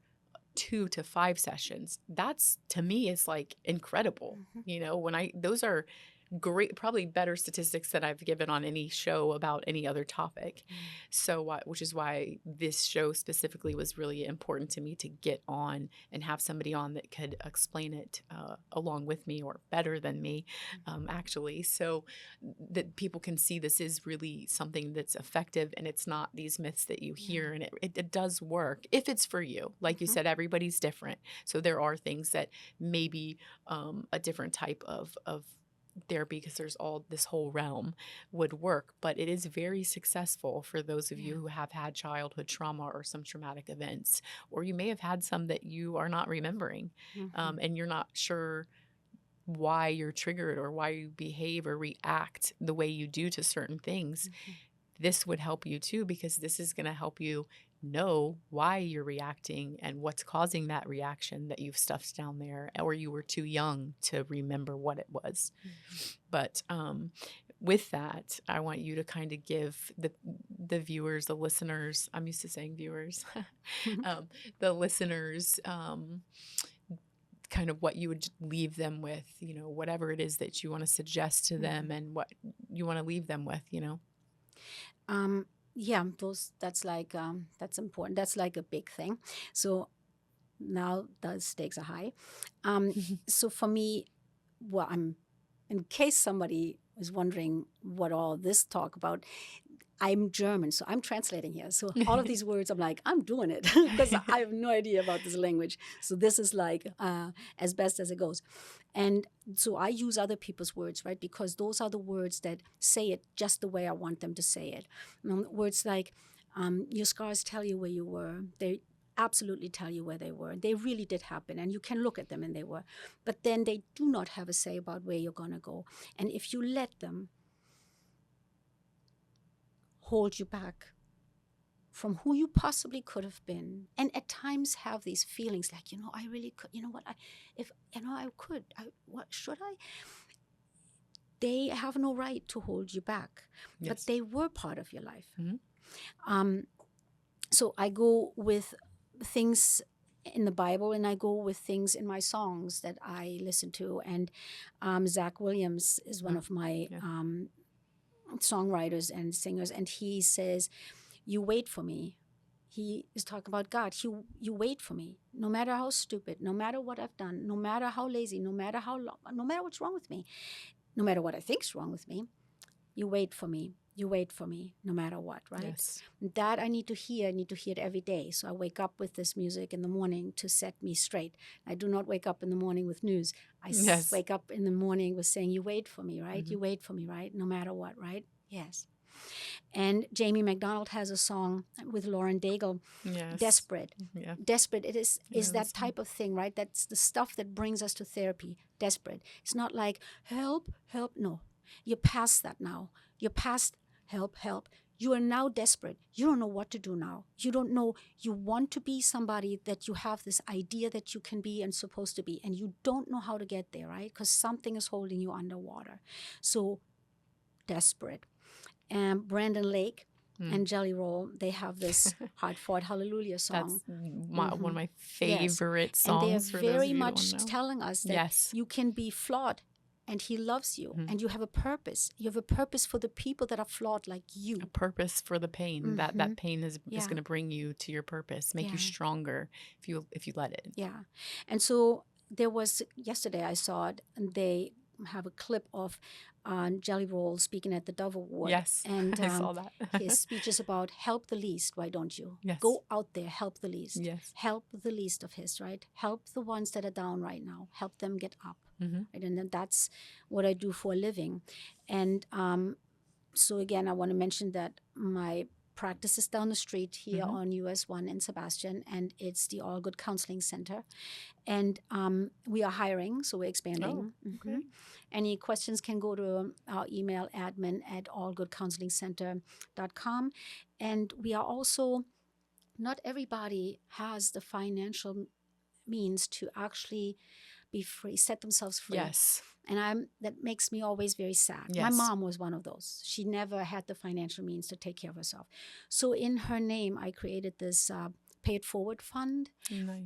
2 to 5 sessions. That's, to me, is like incredible. Those are great, probably better statistics that I've given on any show about any other topic. So, which is why this show specifically was really important to me to get on and have somebody on that could explain it along with me or better than me, actually, so that people can see this is really something that's effective and it's not these myths that you hear, and it does work if it's for you. Like you said, everybody's different. So there are things that maybe a different type of therapy, because there's all this whole realm, would work, but it is very successful for those of you who have had childhood trauma or some traumatic events, or you may have had some that you are not remembering, and you're not sure why you're triggered or why you behave or react the way you do to certain things. This would help you too, because this is going to help you know why you're reacting and what's causing that reaction that you've stuffed down there, or you were too young to remember what it was. But with that, I want you to kind of give the viewers, the listeners, I'm used to saying viewers, the listeners, kind of what you would leave them with, whatever it is that you want to suggest to them and what you want to leave them with, that's like that's important. That's like a big thing. So now the stakes are high. So for me, in case somebody is wondering what all this talk about, I'm German, so I'm translating here. So all of these words, I'm like, I'm doing it because I have no idea about this language. So this is like as best as it goes. And so I use other people's words, right? Because those are the words that say it just the way I want them to say it. Words like, your scars tell you where you were. They absolutely tell you where they were. They really did happen, and you can look at them and they were. But then they do not have a say about where you're going to go. And if you let them hold you back from who you possibly could have been, and at times have these feelings like, I really could, what should I? They have no right to hold you back, but they were part of your life. So I go with things in the Bible, and I go with things in my songs that I listen to. And Zach Williams is one of my songwriters and singers, and he says, you wait for me. He is talking about God. You wait for me, no matter how stupid, no matter what I've done, no matter how lazy, no matter how long, no matter what's wrong with me, no matter what I think's wrong with me, you wait for me. You wait for me no matter what, right? Yes. That I need to hear. I need to hear it every day. So I wake up with this music in the morning to set me straight. I do not wake up in the morning with news. I wake up in the morning with saying, you wait for me, right? You wait for me, right? No matter what, right? Yes. And Jamie McDonald has a song with Lauren Daigle, Desperate. Yeah. Desperate, it is that type of thing, right? That's the stuff that brings us to therapy. Desperate. It's not like, help. No. You're past that now. You're past help. You are now desperate. You don't know what to do now. You don't know. You want to be somebody that you have this idea that you can be and supposed to be, and you don't know how to get there, right? Because something is holding you underwater. So, desperate. And Brandon Lake and Jelly Roll, they have this Hard-Fought Hallelujah song. That's one of my favorite songs. And they're very much telling us that you can be flawed, and he loves you, and you have a purpose. You have a purpose for the people that are flawed like you. A purpose for the pain. That pain is going to bring you to your purpose, make you stronger if you let it. Yeah. And so there was, yesterday I saw it, and they have a clip of Jelly Roll speaking at the Dove Award. Yes, and I saw that. His speech is about help the least, why don't you? Yes. Go out there, help the least. Yes. Help the least of his, right? Help the ones that are down right now. Help them get up. Right? And then that's what I do for a living. And so again, I want to mention that my practice is down the street here on US 1 in Sebastian, and it's the Allgood Counseling Center. And we are hiring, so we're expanding. Oh, okay. Any questions can go to our email, admin@allgoodcounselingcenter.com. And we are also, not everybody has the financial means to actually be free, set themselves free. Yes. And that makes me always very sad. Yes. My mom was one of those. She never had the financial means to take care of herself. So in her name, I created this Pay It Forward fund,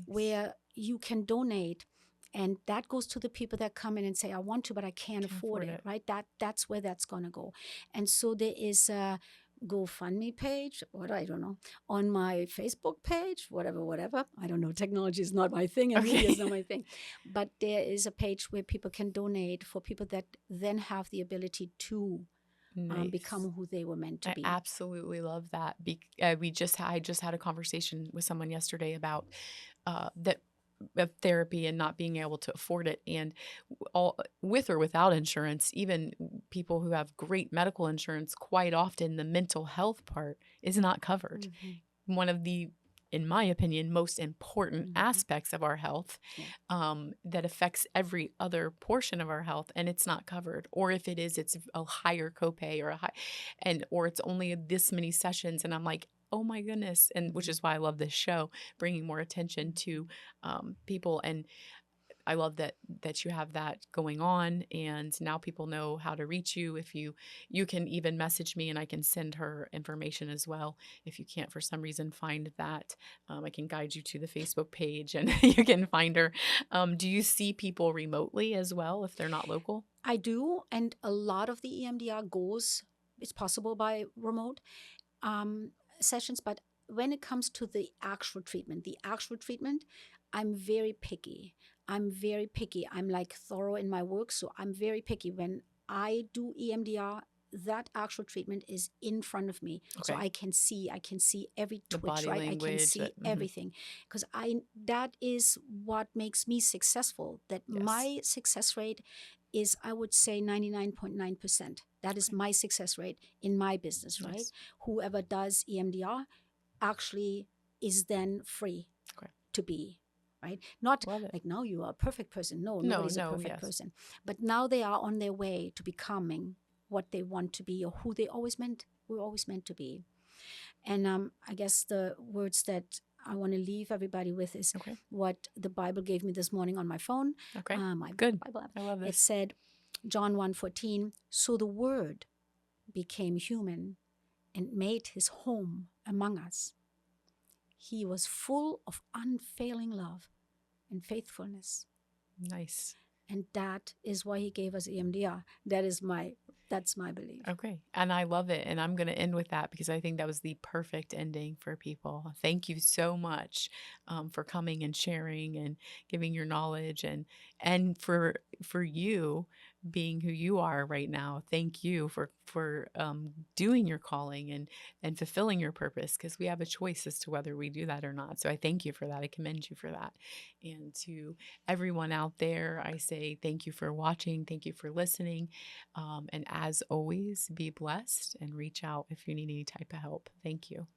where you can donate And that goes to the people that come in and say, I want to, but I can't afford it, right? That's where that's going to go. And so there is a GoFundMe page, what I don't know, on my Facebook page, whatever. I don't know. Technology is not my thing, and media is not my thing. But there is a page where people can donate for people that then have the ability to become who they were meant to be. I absolutely love that. I just had a conversation with someone yesterday about that of therapy and not being able to afford it, and all with or without insurance, even people who have great medical insurance, quite often the mental health part is not covered. Mm-hmm. One of the, in my opinion, most important aspects of our health, that affects every other portion of our health, and it's not covered. Or if it is, it's a higher copay or it's only this many sessions. And I'm like, oh my goodness. And which is why I love this show, bringing more attention to people. And I love that you have that going on, and now people know how to reach you. If you can even message me, and I can send her information as well. If you can't for some reason find that, I can guide you to the Facebook page, and you can find her. Do you see people remotely as well if they're not local? I do, and a lot of the EMDR it's possible by remote sessions, but when it comes to the actual treatment, I'm very picky. I'm like thorough in my work, so I'm very picky. When I do EMDR, that actual treatment is in front of me, so I can see every twitch, right? Language, I can see everything, because that is what makes me successful. That my success rate is, I would say, 99.9%. That is my success rate in my business, right? Whoever does EMDR actually is then free to be, right? Not like, now you are a perfect person. No, nobody's a perfect person. But now they are on their way to becoming what they want to be, or who we're always meant to be. And I guess the words that I want to leave everybody with is what the Bible gave me this morning on my phone. My Bible app. I love this. It said, John 1:14, so the Word became human and made his home among us. He was full of unfailing love and faithfulness. Nice. And that is why he gave us EMDR. That's my belief. Okay. And I love it. And I'm going to end with that, because I think that was the perfect ending for people. Thank you so much for coming and sharing and giving your knowledge, and for you being who you are right now. Thank you for doing your calling and fulfilling your purpose, because we have a choice as to whether we do that or not. So I thank you for that. I commend you for that. And to everyone out there, I say thank you for watching. Thank you for listening. And as always, be blessed and reach out if you need any type of help. Thank you.